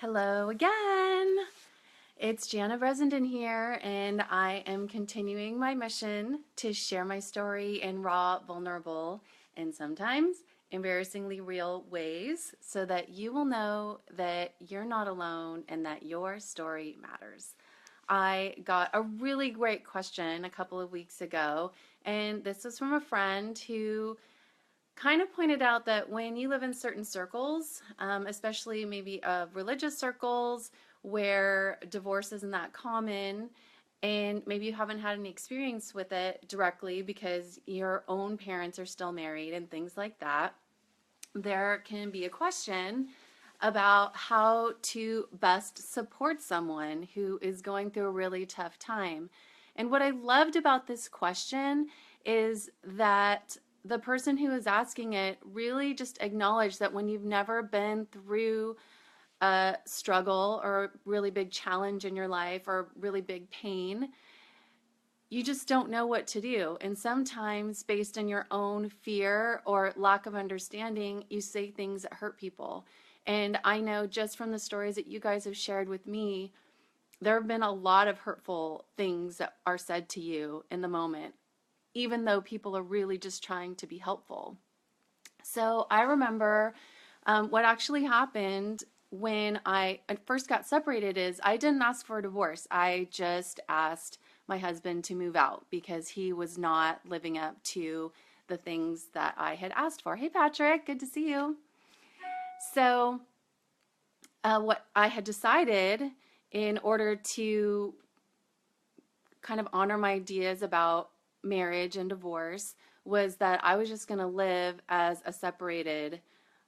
Hello again. It's Jana Bresenden here, and I am continuing my mission to share my story in raw, vulnerable, and sometimes embarrassingly real ways so that you will know that you're not alone and that your story matters. I got a really great question a couple of weeks ago, and this was from a friend who kind of pointed out that when you live in certain circles, especially maybe of religious circles where divorce isn't that common, and maybe you haven't had any experience with it directly because your own parents are still married and things like that, there can be a question about how to best support someone who is going through a really tough time. And what I loved about this question is that the person who is asking it really just acknowledged that when you've never been through a struggle or a really big challenge in your life or really big pain, you just don't know what to do. And sometimes, based on your own fear or lack of understanding, you say things that hurt people. And I know just from the stories that you guys have shared with me, there have been a lot of hurtful things that are said to you in the moment, even though people are really just trying to be helpful. So I remember what actually happened when I first got separated is I didn't ask for a divorce. I just asked my husband to move out because he was not living up to the things that I had asked for. Hey, Patrick, good to see you. So, what I had decided in order to kind of honor my ideas about marriage and divorce was that I was just going to live as a separated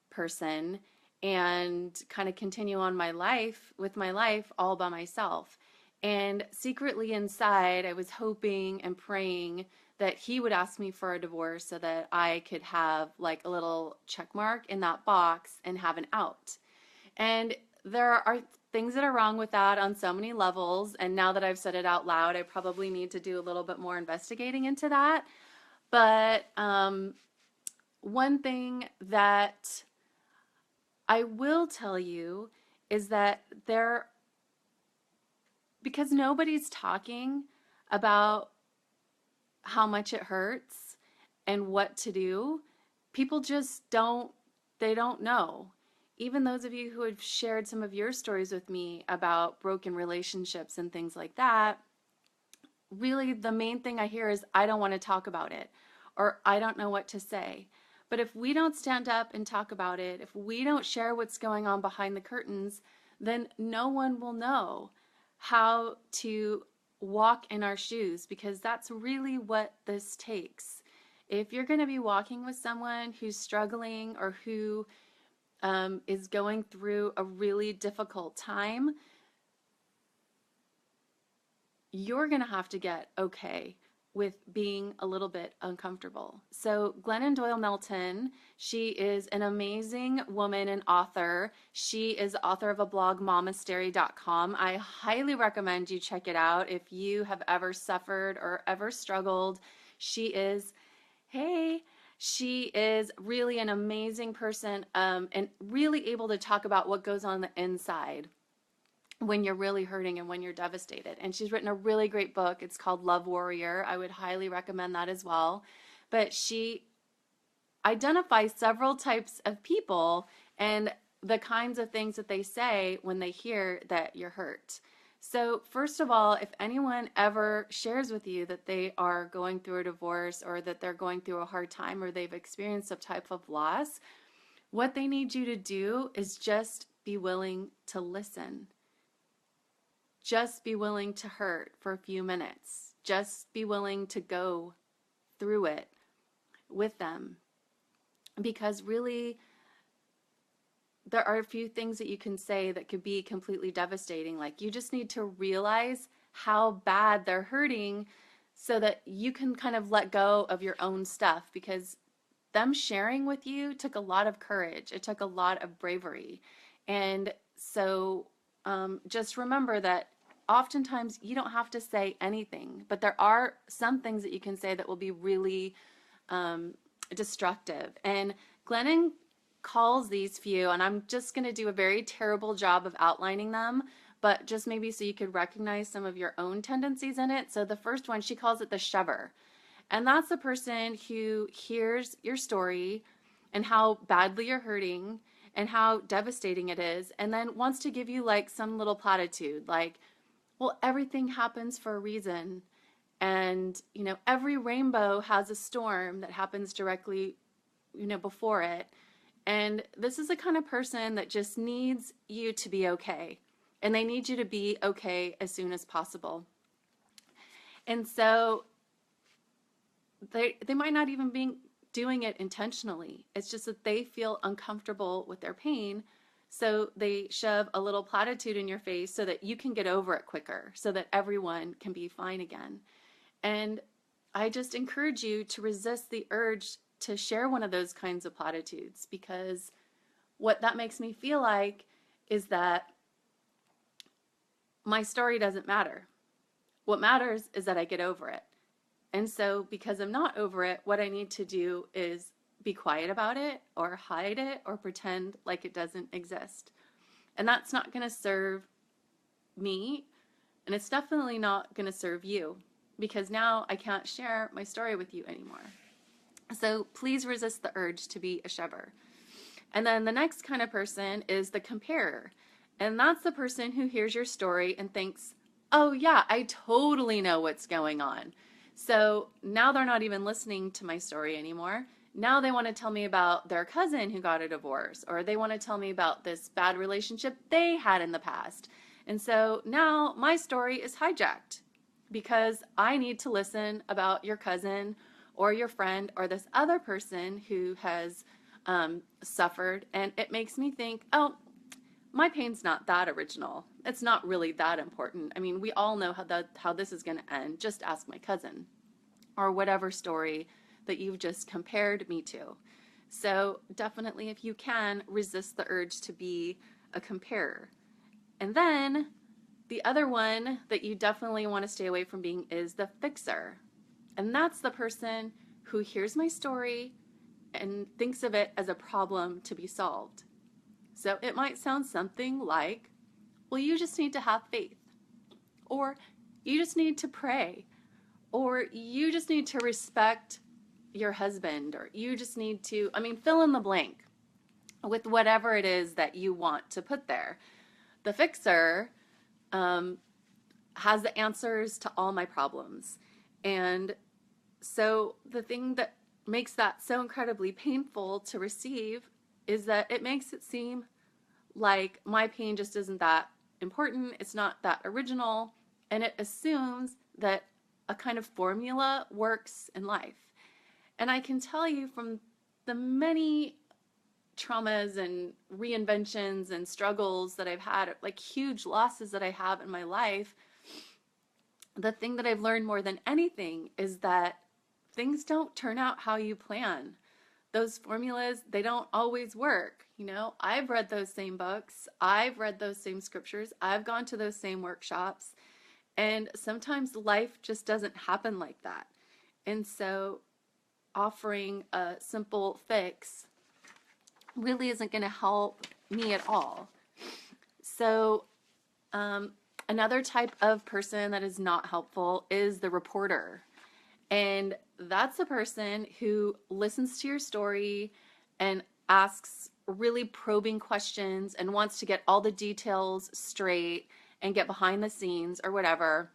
person and kind of continue on my life with my life all by myself. And secretly inside, I was hoping and praying that he would ask me for a divorce so that I could have like a little check mark in that box and have an out. And there are things that are wrong with that on so many levels. And now that I've said it out loud, I probably need to do a little bit more investigating into that. But one thing that I will tell you is that because nobody's talking about how much it hurts and what to do, people just they don't know. Even those of you who have shared some of your stories with me about broken relationships and things like that, really the main thing I hear is, I don't want to talk about it, or I don't know what to say. But if we don't stand up and talk about it, if we don't share what's going on behind the curtains, then no one will know how to walk in our shoes, because that's really what this takes. If you're going to be walking with someone who's struggling or who is going through a really difficult time, you're going to have to get okay with being a little bit uncomfortable. So Glennon Doyle Melton, she is an amazing woman and author. She is author of a blog, momastery.com. I highly recommend you check it out if you have ever suffered or ever struggled. She is really an amazing person, and really able to talk about what goes on the inside when you're really hurting and when you're devastated. And she's written a really great book. It's called Love Warrior. I would highly recommend that as well. But she identifies several types of people and the kinds of things that they say when they hear that you're hurt. So first of all, if anyone ever shares with you that they are going through a divorce or that they're going through a hard time or they've experienced some type of loss, what they need you to do is just be willing to listen. Just be willing to hurt for a few minutes. Just be willing to go through it with them. Because really, there are a few things that you can say that could be completely devastating. Like, you just need to realize how bad they're hurting so that you can kind of let go of your own stuff, because them sharing with you took a lot of courage. It took a lot of bravery. And so just remember that oftentimes you don't have to say anything, but there are some things that you can say that will be really destructive. And Glennon calls these few, and I'm just going to do a very terrible job of outlining them, but just maybe so you could recognize some of your own tendencies in it. So the first one, she calls it the shover. And that's the person who hears your story and how badly you're hurting and how devastating it is, and then wants to give you like some little platitude like, well, everything happens for a reason. And, every rainbow has a storm that happens directly, before it. And this is the kind of person that just needs you to be okay. And they need you to be okay as soon as possible. And so they might not even be doing it intentionally. It's just that they feel uncomfortable with their pain. So they shove a little platitude in your face so that you can get over it quicker, so that everyone can be fine again. And I just encourage you to resist the urge to share one of those kinds of platitudes, because what that makes me feel like is that my story doesn't matter. What matters is that I get over it. And so because I'm not over it, what I need to do is be quiet about it or hide it or pretend like it doesn't exist. And that's not going to serve me, and it's definitely not going to serve you, because now I can't share my story with you anymore. So please resist the urge to be a shover. And then the next kind of person is the comparer. And that's the person who hears your story and thinks, oh yeah, I totally know what's going on. So now they're not even listening to my story anymore. Now they want to tell me about their cousin who got a divorce, or they want to tell me about this bad relationship they had in the past. And so now my story is hijacked because I need to listen about your cousin or your friend or this other person who has suffered. And it makes me think, oh, my pain's not that original. It's not really that important. I mean, we all know how this is going to end. Just ask my cousin, or whatever story that you've just compared me to. So definitely, if you can, resist the urge to be a comparer. And then the other one that you definitely want to stay away from being is the fixer. And that's the person who hears my story and thinks of it as a problem to be solved. So it might sound something like, well, you just need to have faith, or you just need to pray, or you just need to respect your husband, or you just need to, fill in the blank with whatever it is that you want to put there. The fixer has the answers to all my problems. And so the thing that makes that so incredibly painful to receive is that it makes it seem like my pain just isn't that important, it's not that original, and it assumes that a kind of formula works in life. And I can tell you from the many traumas and reinventions and struggles that I've had, like huge losses that I have in my life, the thing that I've learned more than anything is that things don't turn out how you plan. Those formulas, they don't always work. I've read those same books. I've read those same scriptures. I've gone to those same workshops. And sometimes life just doesn't happen like that. And so offering a simple fix really isn't going to help me at all. So another type of person that is not helpful is the reporter. And that's a person who listens to your story and asks really probing questions and wants to get all the details straight and get behind the scenes or whatever.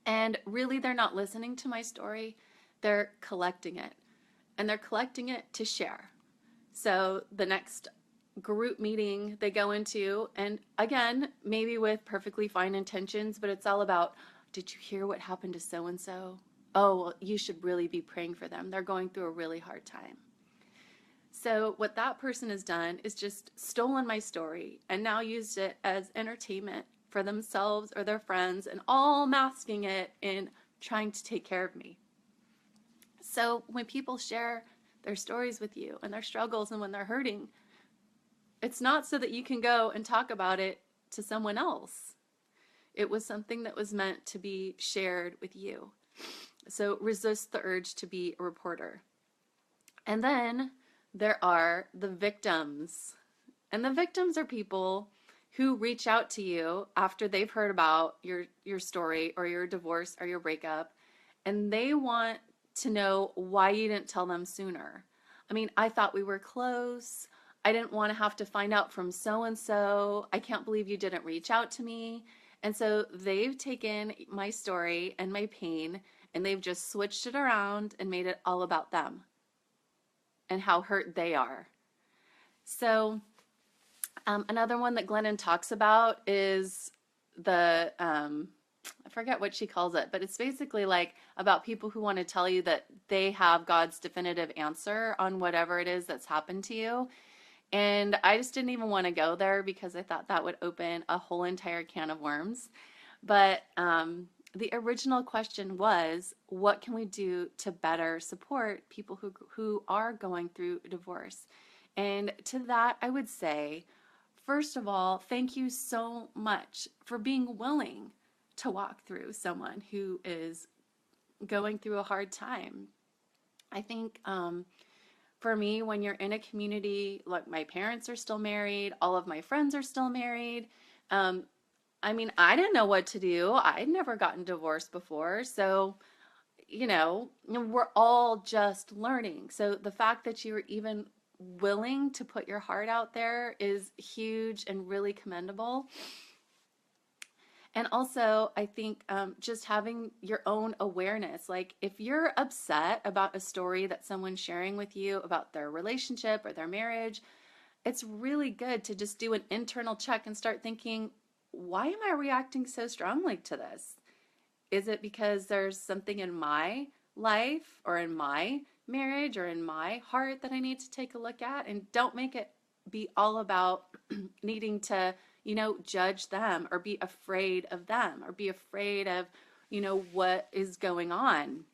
And really, they're not listening to my story. They're collecting it. And they're collecting it to share. So the next group meeting they go into, and again, maybe with perfectly fine intentions, but it's all about, did you hear what happened to so-and-so? Oh, well, you should really be praying for them. They're going through a really hard time. So what that person has done is just stolen my story and now used it as entertainment for themselves or their friends, and all masking it in trying to take care of me. So when people share their stories with you and their struggles and when they're hurting, it's not so that you can go and talk about it to someone else. It was something that was meant to be shared with you. So resist the urge to be a reporter. And then there are the victims. And the victims are people who reach out to you after they've heard about your story or your divorce or your breakup, and they want to know why you didn't tell them sooner. I mean, I thought we were close. I didn't want to have to find out from so and so. I can't believe you didn't reach out to me. And so they've taken my story and my pain and they've just switched it around and made it all about them and how hurt they are. So another one that Glennon talks about is the, I forget what she calls it, but it's basically like about people who want to tell you that they have God's definitive answer on whatever it is that's happened to you. And I just didn't even want to go there because I thought that would open a whole entire can of worms. But the original question was, what can we do to better support people who are going through divorce? And to that, I would say, first of all, thank you so much for being willing to walk through someone who is going through a hard time. I think for me, when you're in a community, like my parents are still married, all of my friends are still married. I mean, I didn't know what to do. I'd never gotten divorced before. So, we're all just learning. So the fact that you were even willing to put your heart out there is huge and really commendable. And also, I think just having your own awareness, like if you're upset about a story that someone's sharing with you about their relationship or their marriage, it's really good to just do an internal check and start thinking, why am I reacting so strongly to this? Is it because there's something in my life or in my marriage or in my heart that I need to take a look at? And don't make it be all about needing to, judge them or be afraid of them or be afraid of, what is going on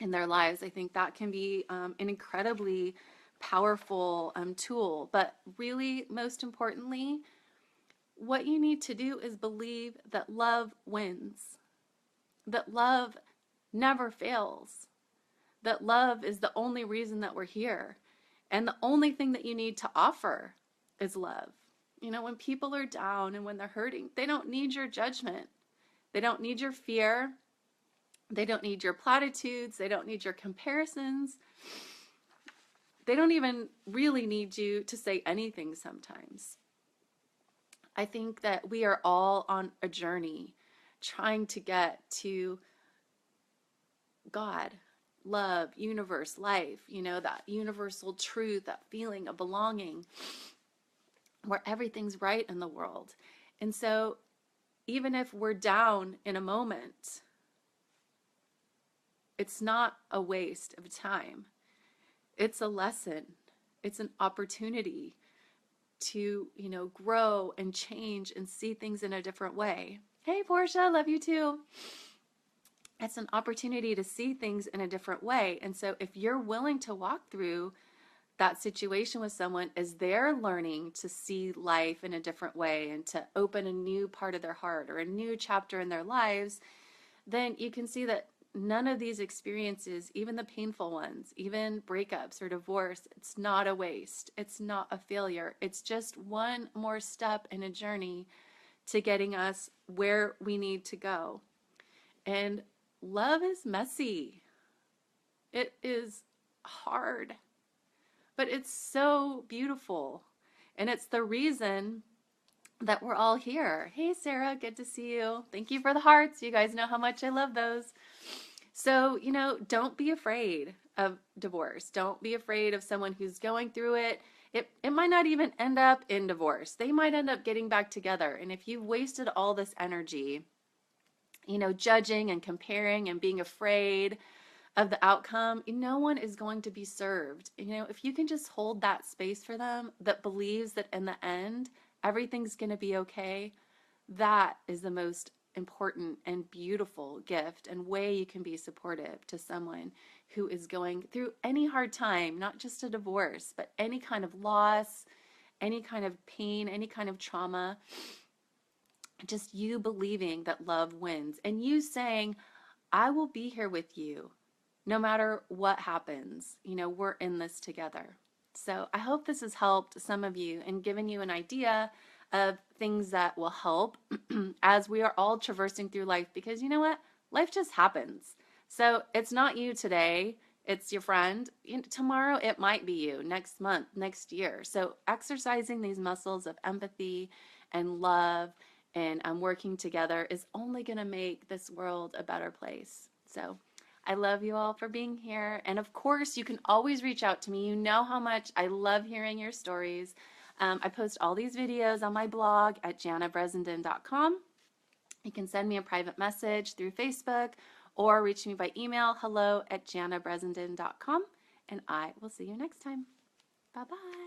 in their lives. I think that can be an incredibly powerful tool. But really, most importantly, what you need to do is believe that love wins, that love never fails, that love is the only reason that we're here. And the only thing that you need to offer is love. When people are down and when they're hurting, they don't need your judgment. They don't need your fear. They don't need your platitudes. They don't need your comparisons. They don't even really need you to say anything sometimes. I think that we are all on a journey trying to get to God, love, universe, life, that universal truth, that feeling of belonging, where everything's right in the world. And so even if we're down in a moment, it's not a waste of time. It's a lesson. It's an opportunity to, grow and change and see things in a different way. Hey, Portia, love you too. It's an opportunity to see things in a different way. And so if you're willing to walk through that situation with someone as they're learning to see life in a different way and to open a new part of their heart or a new chapter in their lives, then you can see that none of these experiences, even the painful ones, even breakups or divorce, it's not a waste. It's not a failure. It's just one more step in a journey to getting us where we need to go. And love is messy. It is hard, but it's so beautiful. And it's the reason that we're all here. Hey, Sarah, good to see you. Thank you for the hearts. You guys know how much I love those. So, don't be afraid of divorce. Don't be afraid of someone who's going through it. It might not even end up in divorce. They might end up getting back together. And if you've wasted all this energy, judging and comparing and being afraid of the outcome, no one is going to be served. If you can just hold that space for them that believes that in the end, everything's going to be okay, that is the most important and beautiful gift and way you can be supportive to someone who is going through any hard time, not just a divorce, but any kind of loss, any kind of pain, any kind of trauma. Just you believing that love wins and you saying, I will be here with you no matter what happens. We're in this together. So I hope this has helped some of you and given you an idea of things that will help as we are all traversing through life, because you know what? Life just happens. So it's not you today, it's your friend. Tomorrow it might be you, next month, next year. So exercising these muscles of empathy and love and working together is only going to make this world a better place. So I love you all for being here. And of course, you can always reach out to me. You know how much I love hearing your stories. I post all these videos on my blog at janabressenden.com. You can send me a private message through Facebook or reach me by email, hello@janabressenden.com. And I will see you next time. Bye-bye.